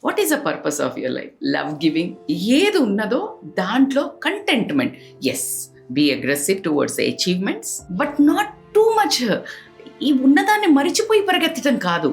What is the purpose of your life? Love giving. ఏది ఉన్నదో దాంట్లో contentment. Yes, be aggressive towards achievements, but not too much. ఈ ఉన్నదాన్ని మరిచిపోయి పరిగెత్తడం కాదు.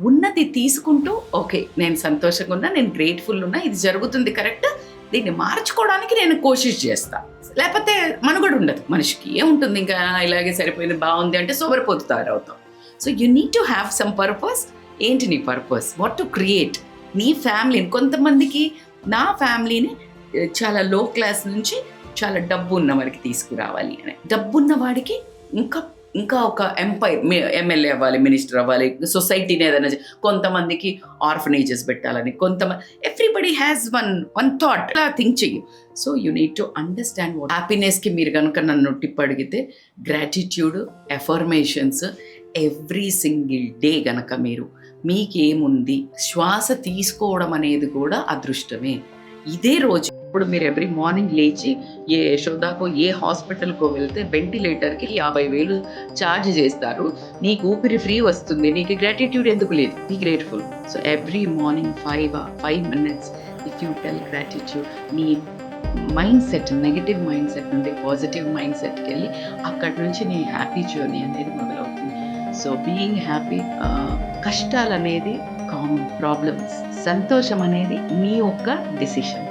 ఉన్నది తీసుకుంటూ, ఓకే నేను సంతోషంగా ఉన్నా, నేను గ్రేట్ఫుల్ ఉన్నా, ఇది జరుగుతుంది కరెక్ట్, దీన్ని మార్చుకోవడానికి నేను కోషిష్ చేస్తా. లేకపోతే మనుగడ ఉండదు మనిషికి. ఏముంటుంది ఇంకా ఇలాగే సరిపోయింది బాగుంది అంటే సోబరిపోతూ తయారవుతాం. So you need to have some purpose. ఏంటి నీ పర్పస్? వాట్ టు క్రియేట్ నీ ఫ్యామిలీని. కొంతమందికి నా ఫ్యామిలీని చాలా లో క్లాస్ నుంచి చాలా డబ్బు ఉన్న వారికి తీసుకురావాలి అని. డబ్బున్న వాడికి ఇంకా ఇంకా ఒక ఎంపైర్, ఎమ్మెల్యే అవ్వాలి, మినిస్టర్ అవ్వాలి, సొసైటీని ఏదైనా. కొంతమందికి ఆర్ఫనేజెస్ పెట్టాలని, కొంతమంది, ఎవ్రీబడి హ్యాస్ వన్ థాట్. అలా థింక్ చెయ్యి. So you need to understand what హ్యాపీనెస్కి. మీరు కనుక నన్ను టిప్ అడిగితే gratitude, affirmations every single day. గనక మీరు మీకేముంది, శ్వాస తీసుకోవడం అనేది కూడా అదృష్టమే. ఇదే రోజు. ఇప్పుడు మీరు ఎవ్రీ మార్నింగ్ లేచి ఏ యశోదాకో ఏ హాస్పిటల్కో వెళ్తే వెంటిలేటర్కి 50,000 ఛార్జ్ చేస్తారు. నీకు ఊపిరి ఫ్రీ వస్తుంది, నీకు గ్రాటిట్యూడ్ ఎందుకు లేదు? Be grateful. So every morning 5 minutes if you tell gratitude, నీ mind set, negative mind set నుండి పాజిటివ్ మైండ్ సెట్కి వెళ్ళి అక్కడి నుంచి నీ హ్యాపీ జర్నీ అనేది మొదలవుతుంది. So being happy. కష్టాలు అనేది కామన్, ప్రాబ్లమ్స్. సంతోషం అనేది నీ యొక్క డెసిషన్.